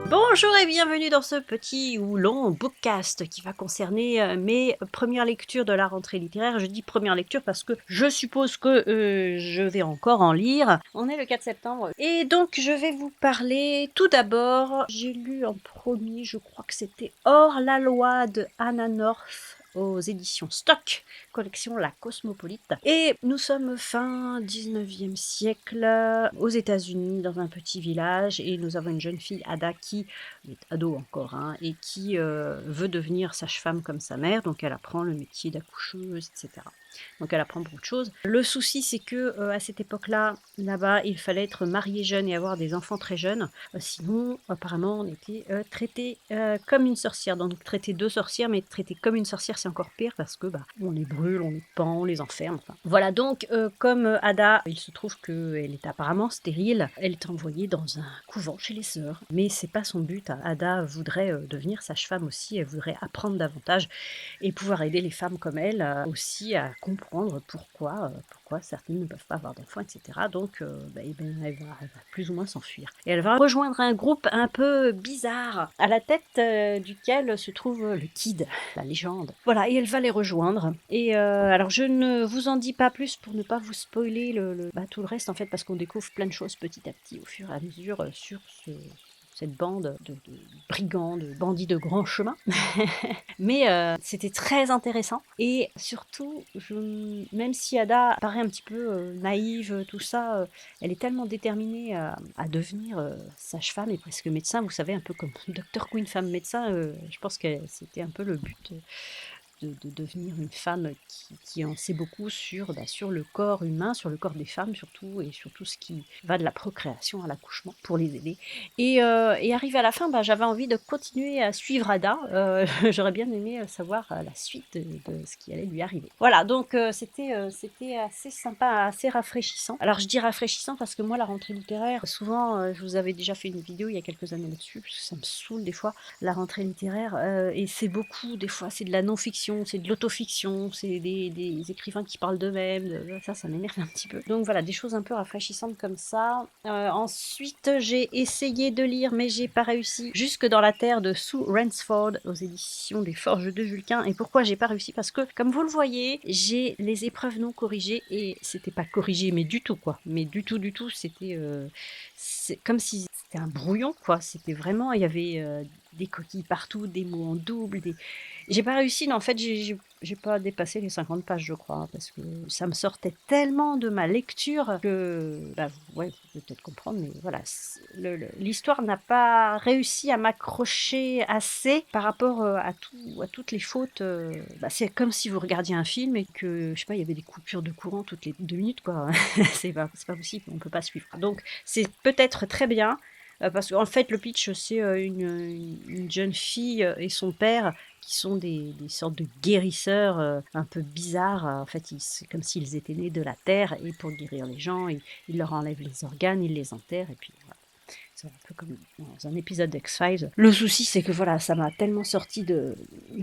Bonjour et bienvenue dans ce petit ou long bookcast qui va concerner mes premières lectures de la rentrée littéraire. Je dis première lecture parce que je suppose que je vais encore en lire. On est le 4 septembre et donc je vais vous parler tout d'abord. J'ai lu en premier, je crois que c'était Hors la loi de Hannah North aux éditions Stock, collection La Cosmopolite. Et nous sommes fin 19e siècle aux États-Unis, dans un petit village, et nous avons une jeune fille, Ada, qui est ado encore, hein, et qui veut devenir sage-femme comme sa mère, donc elle apprend le métier d'accoucheuse, etc. Donc elle apprend beaucoup de choses. Le souci, c'est que à cette époque-là, là-bas, il fallait être marié jeune et avoir des enfants très jeunes. Sinon, apparemment, on était traité comme une sorcière. Donc traité de sorcière, mais traité comme une sorcière, c'est encore pire parce que on les brûle, on les pend, on les enferme. Enfin. Voilà, donc comme Ada, il se trouve qu'elle est apparemment stérile, elle est envoyée dans un couvent chez les sœurs. Mais c'est pas son but. Ada voudrait devenir sage-femme aussi, elle voudrait apprendre davantage et pouvoir aider les femmes comme elle aussi à comprendre pourquoi certaines ne peuvent pas avoir d'enfants, etc. Donc elle va plus ou moins s'enfuir. Et elle va rejoindre un groupe un peu bizarre, à la tête duquel se trouve le Kid, la légende. Voilà, et elle va les rejoindre. Et alors je ne vous en dis pas plus pour ne pas vous spoiler tout le reste, en fait, parce qu'on découvre plein de choses petit à petit au fur et à mesure sur cette bande de brigands, de bandits de grand chemin. Mais c'était très intéressant. Et surtout, même si Ada paraît un petit peu naïve, tout ça, elle est tellement déterminée à devenir sage-femme et presque médecin. Vous savez, un peu comme Dr. Queen, femme médecin. Je pense que c'était un peu le but de devenir une femme qui en sait beaucoup sur le corps humain, sur le corps des femmes surtout, et sur tout ce qui va de la procréation à l'accouchement pour les aider. Et arrivé à la fin, j'avais envie de continuer à suivre Ada. J'aurais bien aimé savoir la suite de ce qui allait lui arriver. Voilà, donc c'était assez sympa, assez rafraîchissant. Alors je dis rafraîchissant parce que moi, la rentrée littéraire, souvent, je vous avais déjà fait une vidéo il y a quelques années là-dessus, parce que ça me saoule des fois, la rentrée littéraire, et c'est beaucoup, des fois, c'est de la non-fiction, c'est de l'autofiction, c'est des écrivains qui parlent d'eux-mêmes, ça m'énerve un petit peu. Donc voilà, des choses un peu rafraîchissantes comme ça. Ensuite, j'ai essayé de lire, mais j'ai pas réussi, Jusque dans la terre de Sue Ransford aux éditions des Forges de Vulcain. Et pourquoi j'ai pas réussi? Parce que, comme vous le voyez, j'ai les épreuves non corrigées, et c'était pas corrigé, mais du tout, quoi. Mais du tout, c'était c'est comme si c'était un brouillon, quoi. C'était vraiment, il y avait des coquilles partout, des mots en double, j'ai pas réussi, en fait, j'ai pas dépassé les 50 pages, je crois, hein, parce que ça me sortait tellement de ma lecture que, ouais, vous pouvez peut-être comprendre, mais voilà, l'histoire n'a pas réussi à m'accrocher assez par rapport à toutes les fautes. C'est comme si vous regardiez un film et que, je sais pas, il y avait des coupures de courant toutes les 2 minutes, quoi. C'est pas possible, on peut pas suivre. Donc, c'est peut-être très bien, parce qu'en fait, le pitch, c'est une jeune fille et son père qui sont des sortes de guérisseurs un peu bizarres. En fait, c'est comme s'ils étaient nés de la terre, et pour guérir les gens, ils leur enlèvent les organes, ils les enterrent, et puis voilà. C'est un peu comme dans un épisode d'X-Files. Le souci, c'est que voilà, ça m'a tellement sorti de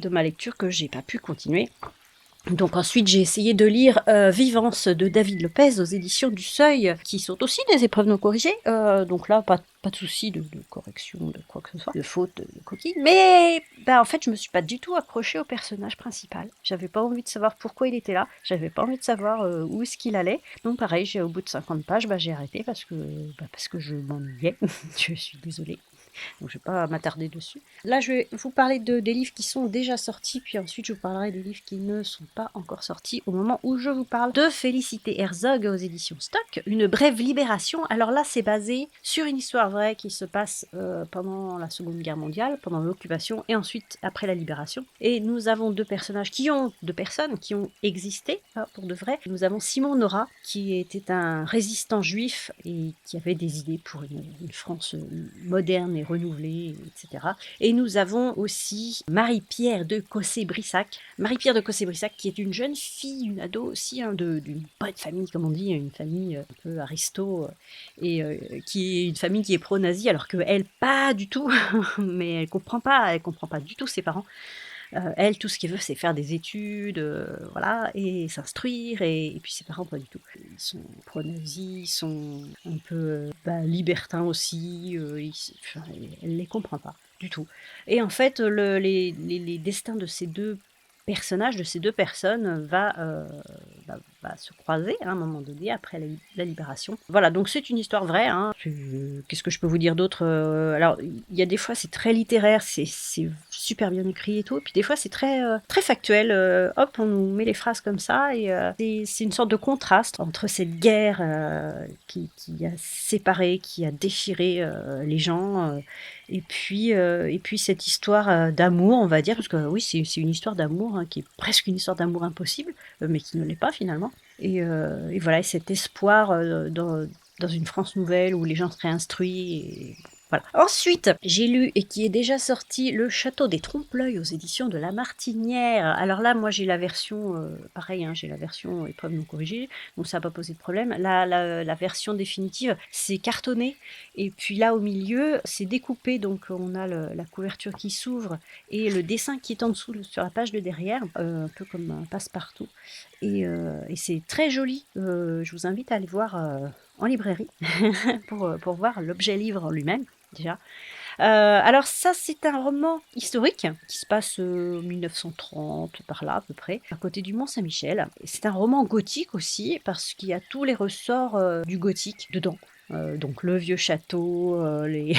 ma lecture que j'ai pas pu continuer. Donc ensuite, j'ai essayé de lire Vivance de David Lopez aux éditions du Seuil, qui sont aussi des épreuves non corrigées. Donc là, pas de souci de correction, de quoi que ce soit, de faute, de coquille. Mais en fait, je me suis pas du tout accrochée au personnage principal. J'avais pas envie de savoir pourquoi il était là. J'avais pas envie de savoir où est-ce qu'il allait. Donc pareil, au bout de 50 pages, j'ai arrêté parce que je m'ennuyais. Je suis désolée. Donc je ne vais pas m'attarder dessus. Là, je vais vous parler des livres qui sont déjà sortis, puis ensuite je vous parlerai des livres qui ne sont pas encore sortis au moment où je vous parle de Félicité Herzog aux éditions Stock, Une brève libération. Alors là, c'est basé sur une histoire vraie qui se passe pendant la Seconde Guerre mondiale, pendant l'occupation, et ensuite après la libération. Et nous avons deux personnes qui ont existé pour de vrai. Nous avons Simon Nora, qui était un résistant juif et qui avait des idées pour une France moderne et renouvelée, etc. Et nous avons aussi Marie-Pierre de Cossé-Brissac. Marie-Pierre de Cossé-Brissac, qui est une jeune fille, une ado aussi, d'une bonne famille, comme on dit, une famille un peu aristo, et qui est une famille qui est pro-nazie, alors qu'elle, pas du tout, mais elle comprend pas du tout ses parents. Elle, tout ce qu'elle veut, c'est faire des études, voilà, et s'instruire, et puis ses parents, pas du tout. Ils sont preneurs, ils sont un peu, libertins aussi, enfin, elle les comprend pas du tout. Et en fait, les destins de ces 2 personnages, de ces 2 personnes, va se croiser à un moment donné après la libération. Voilà, donc c'est une histoire vraie, hein. Qu'est-ce que je peux vous dire d'autre? Alors il y a des fois c'est très littéraire, c'est super bien écrit et tout, et puis des fois c'est très factuel, hop, on nous met les phrases comme ça, et c'est une sorte de contraste entre cette guerre, qui a séparé, qui a déchiré, les gens, et puis cette histoire, d'amour, on va dire, parce que oui, c'est une histoire d'amour, hein, qui est presque une histoire d'amour impossible, mais qui ne l'est pas finalement. Et voilà, et cet espoir, dans une France nouvelle où les gens seraient instruits, et voilà. Ensuite, j'ai lu, et qui est déjà sorti, Le Château des Trompe-l'œil aux éditions de La Martinière. Alors là, moi j'ai la version, pareil, hein, j'ai la version épreuve non corrigée, donc ça n'a pas posé de problème. La version définitive, c'est cartonné, et puis là au milieu, c'est découpé, donc on a la couverture qui s'ouvre et le dessin qui est en dessous sur la page de derrière, un peu comme un passe-partout. Et c'est très joli. Je vous invite à aller voir en librairie pour voir l'objet livre en lui-même, déjà. Alors ça, c'est un roman historique qui se passe en 1930, par là à peu près, à côté du Mont-Saint-Michel. Et c'est un roman gothique aussi, parce qu'il y a tous les ressorts du gothique dedans. Donc le vieux château, les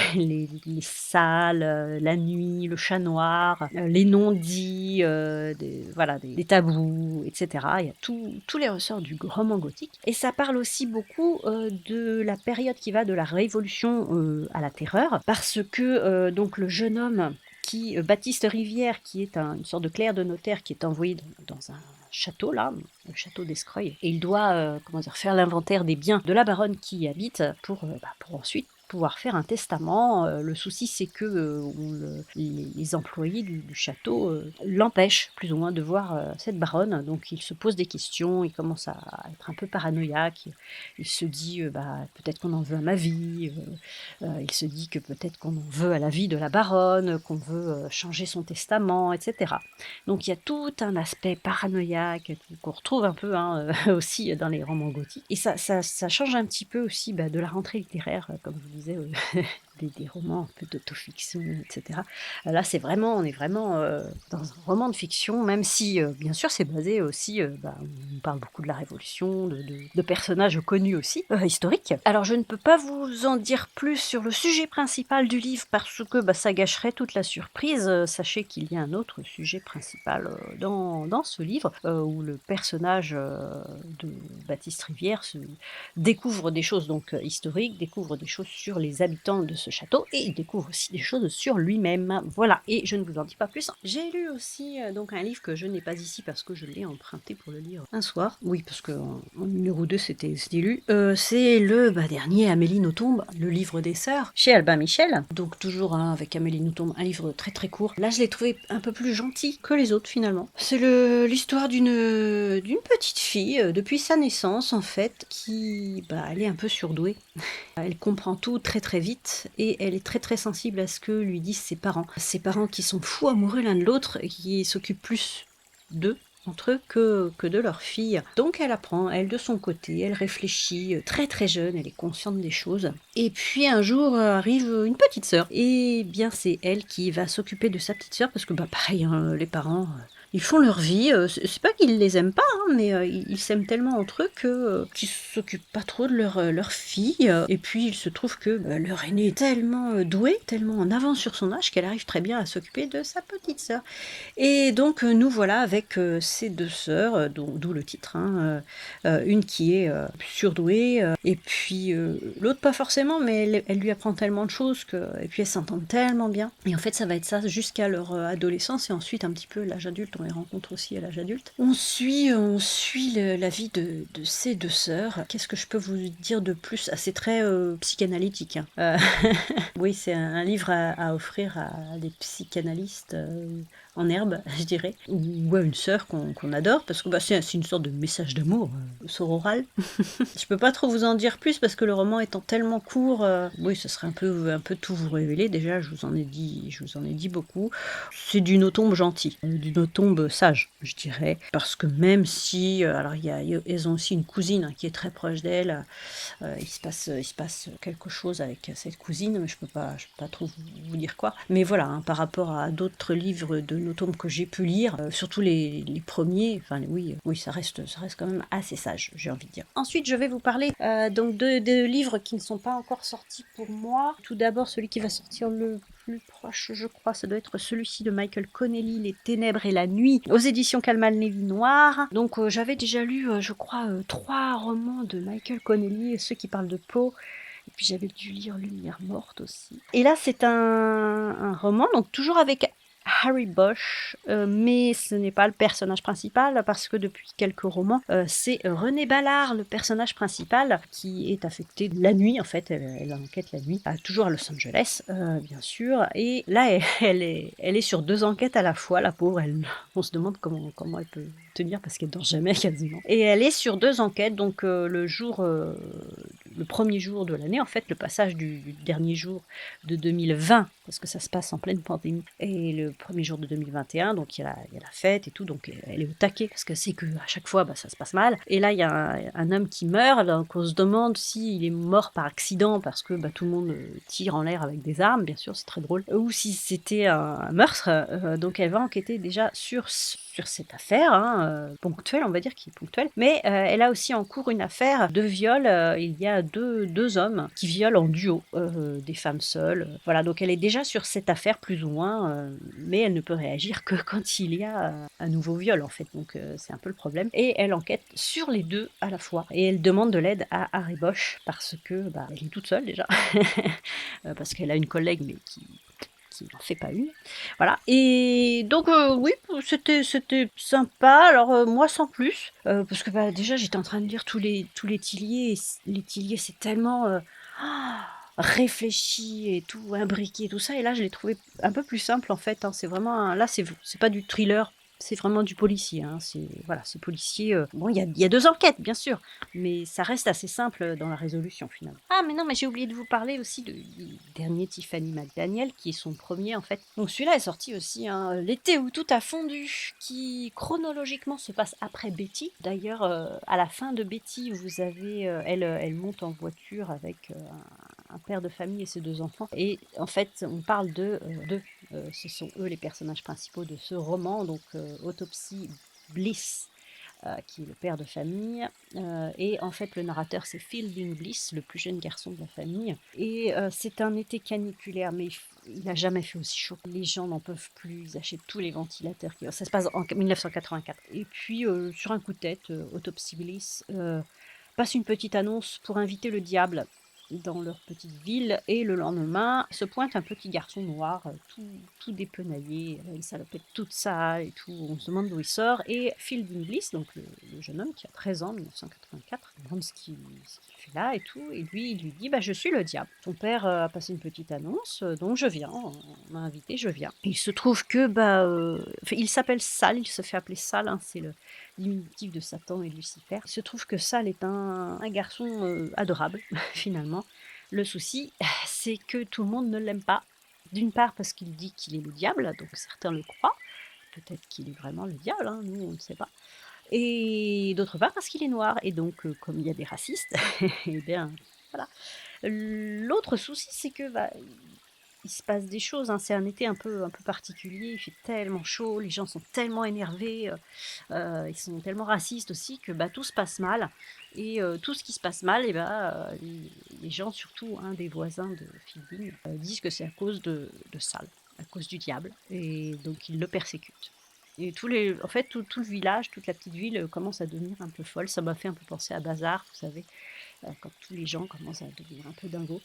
salles, la nuit, le chat noir, les non-dits, voilà, des tabous, etc. Il y a tous les ressorts du roman gothique. Et ça parle aussi beaucoup de la période qui va de la Révolution à la Terreur, parce que donc le jeune homme Baptiste Rivière, qui est une sorte de clerc de notaire, qui est envoyé dans un château, là, le château d'Escreuil, et il doit faire l'inventaire des biens de la baronne qui y habite pour ensuite pouvoir faire un testament. Le souci, c'est que les employés du château l'empêchent plus ou moins de voir cette baronne, donc il se pose des questions, il commence à être un peu paranoïaque, il se dit peut-être qu'on en veut à ma vie, il se dit que peut-être qu'on en veut à la vie de la baronne, qu'on veut changer son testament, etc. Donc il y a tout un aspect paranoïaque qu'on retrouve un peu, hein, aussi dans les romans gothiques. Et ça change un petit peu aussi de la rentrée littéraire, comme je vous disais, des romans un peu d'autofiction, etc. Là, on est vraiment dans un roman de fiction, même si, bien sûr, c'est basé aussi, on parle beaucoup de la Révolution, de personnages connus aussi, historiques. Alors, je ne peux pas vous en dire plus sur le sujet principal du livre, parce que ça gâcherait toute la surprise. Sachez qu'il y a un autre sujet principal dans ce livre, où le personnage de Baptiste Rivière découvre des choses donc historiques, découvre des choses sur les habitants de ce château, et il découvre aussi des choses sur lui-même. Voilà, et je ne vous en dis pas plus. J'ai lu aussi donc un livre que je n'ai pas ici parce que je l'ai emprunté pour le lire un soir. Oui, parce que en numéro 2 c'était lu. C'est le dernier Amélie Nothomb, le livre des sœurs, chez Albin Michel. Donc toujours avec Amélie Nothomb, un livre très très court. Là, je l'ai trouvé un peu plus gentil que les autres finalement. C'est l'histoire d'une petite fille depuis sa naissance en fait, qui elle est un peu surdouée. Elle comprend tout très très vite, et elle est très très sensible à ce que lui disent ses parents. Ses parents qui sont fous amoureux l'un de l'autre et qui s'occupent plus d'eux entre eux que de leur fille. Donc elle apprend, elle de son côté, elle réfléchit très très jeune, elle est consciente des choses. Et puis un jour arrive une petite sœur, et bien c'est elle qui va s'occuper de sa petite sœur, parce que pareil, hein, les parents... ils font leur vie, c'est pas qu'ils les aiment pas, hein, mais ils s'aiment tellement entre eux qu'ils s'occupent pas trop de leur fille. Et puis il se trouve que leur aînée est tellement douée, tellement en avance sur son âge, qu'elle arrive très bien à s'occuper de sa petite sœur. Et donc nous voilà avec ces deux sœurs, d'où le titre, hein, une qui est surdouée, et puis l'autre pas forcément, mais elle lui apprend tellement de choses, et puis elles s'entendent tellement bien. Et en fait ça va être ça jusqu'à leur adolescence, et ensuite un petit peu l'âge adulte, on les rencontre aussi à l'âge adulte. On suit la vie de ces deux sœurs. Qu'est-ce que je peux vous dire de plus? C'est très psychanalytique. Hein. Oui, c'est un livre à offrir à des psychanalystes en herbe, je dirais, ou à une sœur qu'on adore, parce que c'est une sorte de message d'amour sororal. Je peux pas trop vous en dire plus parce que le roman étant tellement court, oui, ce serait un peu tout vous révéler. Déjà, je vous en ai dit beaucoup. C'est d'une autombe gentille, d'une autombe sage, je dirais, parce que même si, alors elles ont aussi une cousine qui est très proche d'elles. Il se passe quelque chose avec cette cousine, mais je peux pas trop vous dire quoi. Mais voilà, hein, par rapport à d'autres livres de Nothomb que j'ai pu lire, surtout les premiers, enfin oui, ça reste quand même assez sage, j'ai envie de dire. Ensuite, je vais vous parler donc de livres qui ne sont pas encore sortis pour moi. Tout d'abord, celui qui va sortir le plus proche, je crois, ça doit être celui-ci de Michael Connelly, Les Ténèbres et la Nuit, aux éditions Calman Lévy Noir. Donc j'avais déjà lu, je crois, 3 romans de Michael Connelly, ceux qui parlent de Poe. Et puis j'avais dû lire Lumière morte aussi. Et là, c'est un roman, donc toujours avec Harry Bosch, mais ce n'est pas le personnage principal parce que depuis quelques romans, c'est René Ballard, le personnage principal, qui est affecté la nuit, en fait, elle enquête la nuit, toujours à Los Angeles, bien sûr, et là, elle est sur 2 enquêtes à la fois, la pauvre, on se demande comment elle peut tenir parce qu'elle dort jamais quasiment. Et elle est sur 2 enquêtes, donc le premier jour de l'année, en fait, le passage du dernier jour de 2020, parce que ça se passe en pleine pandémie, et le premier jour de 2021, donc il y a la fête et tout, donc elle est au taquet, parce que c'est que à chaque fois, ça se passe mal. Et là, il y a un homme qui meurt, donc on se demande s'il est mort par accident, parce que tout le monde tire en l'air avec des armes, bien sûr, c'est très drôle, ou si c'était un meurtre. Donc elle va enquêter déjà sur cette affaire, hein, ponctuelle, on va dire, qui est ponctuelle, mais elle a aussi en cours une affaire de viol. Il y a deux hommes qui violent en duo des femmes seules. Voilà, donc elle est déjà sur cette affaire plus ou moins, mais elle ne peut réagir que quand il y a un nouveau viol en fait, donc c'est un peu le problème. Et elle enquête sur les deux à la fois, et elle demande de l'aide à Harry Bosch parce que elle est toute seule déjà, parce qu'elle a une collègue mais qui n'en fait pas une. Voilà. Et donc, oui, c'était sympa. Alors, moi, sans plus, parce que déjà, j'étais en train de lire tous les Tillier. Et les Tillier, c'est tellement réfléchi et tout, imbriqué, tout ça. Et là, je l'ai trouvé un peu plus simple, en fait. Hein. C'est vraiment. Là, c'est pas du thriller. C'est vraiment du policier. Hein. C'est policier. Bon, il y a 2 enquêtes, bien sûr, mais ça reste assez simple dans la résolution finalement. Ah, mais non, mais j'ai oublié de vous parler aussi du dernier Tiffany McDaniel, qui est son premier en fait. Donc celui-là est sorti aussi, hein, L'été où tout a fondu, qui chronologiquement se passe après Betty. D'ailleurs, à la fin de Betty, vous avez, elle monte en voiture avec un père de famille et ses 2 enfants. Et en fait, on parle d'eux. Ce sont eux les personnages principaux de ce roman, donc Autopsie Bliss, qui est le père de famille. Et en fait, le narrateur, c'est Fielding Bliss, le plus jeune garçon de la famille. Et c'est un été caniculaire, mais il n'a jamais fait aussi chaud. Les gens n'en peuvent plus, ils achètent tous les ventilateurs. Ça se passe en 1984. Et puis, sur un coup de tête, Autopsie Bliss passe une petite annonce pour inviter le diable dans leur petite ville, et le lendemain se pointe un petit garçon noir, tout dépenaillé, une salopette toute sale et tout. On se demande d'où il sort, et Fielding Bliss, donc le jeune homme qui a 13 ans, 1984, demande ce qu'il fait là et tout, et lui, il lui dit je suis le diable. Ton père a passé une petite annonce, donc je viens, on m'a invité, je viens. Et il se trouve que il s'appelle Sal, il se fait appeler Sal, hein, c'est le diminutif de Satan et Lucifer. Il se trouve que Sal est un garçon adorable, finalement. Le souci, c'est que tout le monde ne l'aime pas. D'une part parce qu'il dit qu'il est le diable, donc certains le croient. Peut-être qu'il est vraiment le diable, hein, nous on ne sait pas. Et d'autre part parce qu'il est noir. Et donc, comme il y a des racistes, eh bien, voilà. L'autre souci, c'est que il se passe des choses, hein. C'est un été un peu particulier, il fait tellement chaud, les gens sont tellement énervés, ils sont tellement racistes aussi que tout se passe mal. Et tout ce qui se passe mal, les gens, surtout des voisins de Fielding, disent que c'est à cause de Sal, à cause du diable, et donc ils le persécutent. Et en fait, tout le village, toute la petite ville commence à devenir un peu folle. Ça m'a fait un peu penser à Bazar, vous savez, quand tous les gens commencent à devenir un peu dingos.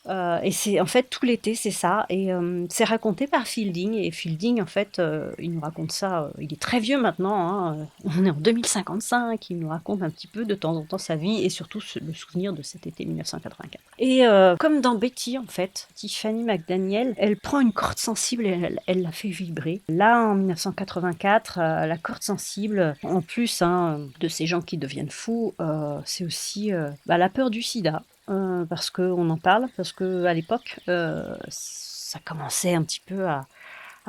Et c'est en fait tout l'été, c'est ça et c'est raconté par Fielding et Fielding en fait, il nous raconte ça, il est très vieux maintenant, hein, on est en 2055, il nous raconte un petit peu de temps en temps sa vie et surtout le souvenir de cet été 1984 et comme dans Betty en fait, Tiffany McDaniel, elle prend une corde sensible et elle la fait vibrer. Là en 1984, la corde sensible, en plus, hein, de ces gens qui deviennent fous, c'est aussi, la peur du sida. Parce qu'on en parle, parce qu'à l'époque, ça commençait un petit peu à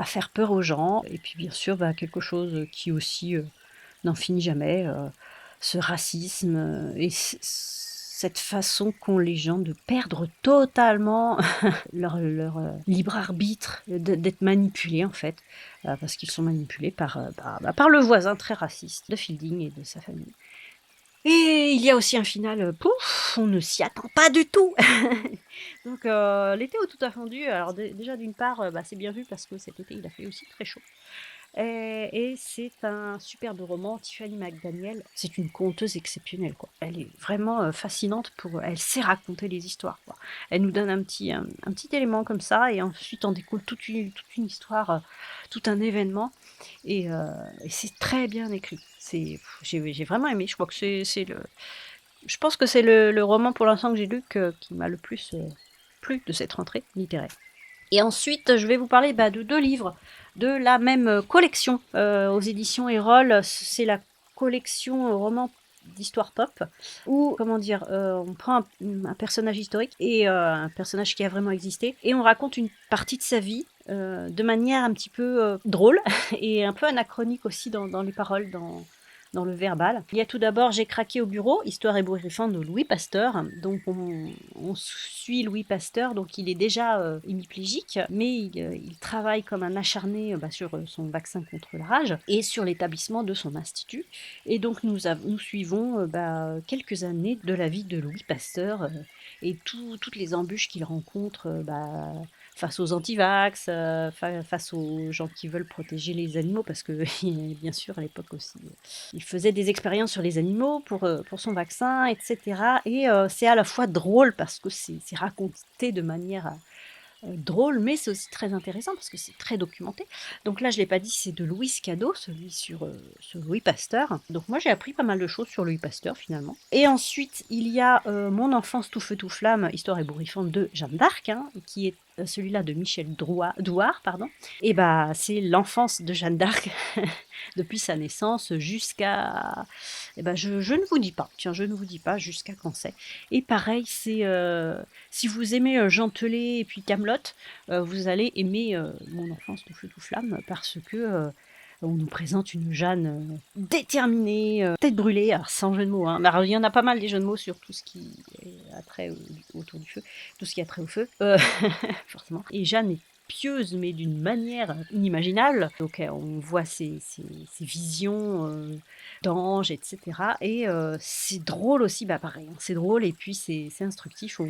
faire peur aux gens et puis bien sûr, quelque chose qui aussi, n'en finit jamais, ce racisme, et cette façon qu'ont les gens de perdre totalement leur, libre arbitre, d'être manipulés en fait, parce qu'ils sont manipulés par le voisin très raciste de Fielding et de sa famille. Et il y a aussi un final, pouf, on ne s'y attend pas du tout! Donc l'été où tout a fondu, alors déjà d'une part, c'est bien vu parce que cet été il a fait aussi très chaud. Et c'est un superbe roman. Tiffany McDaniel, c'est une conteuse exceptionnelle, quoi. Elle est vraiment, fascinante elle sait raconter les histoires, quoi. Elle nous donne un petit élément comme ça et ensuite on découle toute une histoire, tout un événement et c'est très bien écrit. J'ai vraiment aimé. Je crois que c'est le je pense que c'est le roman pour l'instant que j'ai lu qui m'a le plus, plu de cette rentrée littéraire. Et ensuite, je vais vous parler de 2 livres de la même collection aux éditions Erol. C'est la collection romans d'histoire pop où, comment dire, on prend un personnage historique et un personnage qui a vraiment existé et on raconte une partie de sa vie de manière un petit peu drôle et un peu anachronique aussi dans les paroles, dans le verbal. Il y a tout d'abord J'ai craqué au bureau, histoire ébouriffante de Louis Pasteur. Donc on suit Louis Pasteur, donc il est déjà hémiplégique, mais il travaille comme un acharné sur son vaccin contre la rage et sur l'établissement de son institut. Et donc nous suivons quelques années de la vie de Louis Pasteur et toutes les embûches qu'il rencontre face aux antivax, face aux gens qui veulent protéger les animaux, parce que bien sûr à l'époque aussi, il faisait des expériences sur les animaux pour son vaccin, etc. Et c'est à la fois drôle parce que c'est raconté de manière drôle, mais c'est aussi très intéressant parce que c'est très documenté. Donc là, je ne l'ai pas dit, c'est de Louis Cado, celui sur Louis Pasteur. Donc moi, j'ai appris pas mal de choses sur Louis Pasteur finalement. Et ensuite, il y a Mon enfance tout feu tout flamme, histoire ébouriffante de Jeanne d'Arc, hein, qui est celui-là de Michel Douard, pardon. Et c'est l'enfance de Jeanne d'Arc depuis sa naissance jusqu'à... je ne vous dis pas, tiens, je ne vous dis pas jusqu'à quand c'est. Et pareil, si vous aimez Jean Telet et puis Camelot, vous allez aimer Mon enfance tout feu tout flamme parce que on nous présente une Jeanne déterminée, tête brûlée, alors sans jeu de mots. Hein. Alors, il y en a pas mal des jeux de mots sur tout ce qui a trait autour du feu, tout ce qui a trait au feu, forcément. Et Jeanne est pieuse, mais d'une manière inimaginable. Donc on voit ses visions d'anges, etc. Et c'est drôle aussi, pareil, hein, c'est drôle et puis c'est instructif.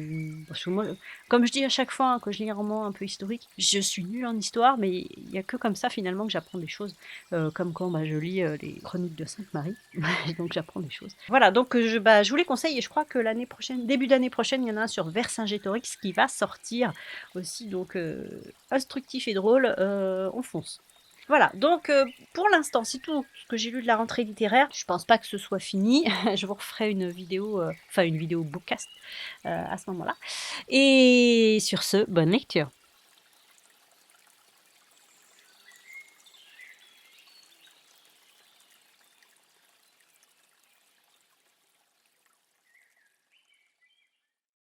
Parce que moi, comme je dis à chaque fois que je lis un roman un peu historique, je suis nulle en histoire, mais il n'y a que comme ça finalement que j'apprends des choses, comme quand je lis les chroniques de Sainte-Marie, donc j'apprends des choses. Voilà, donc je vous les conseille et je crois que l'année prochaine, début d'année prochaine, il y en a un sur Vercingétorix qui va sortir aussi, donc instructif et drôle, on fonce. Voilà, donc pour l'instant, c'est tout ce que j'ai lu de la rentrée littéraire. Je pense pas que ce soit fini. Je vous referai une vidéo, une vidéo bookcast à ce moment-là. Et sur ce, bonne lecture.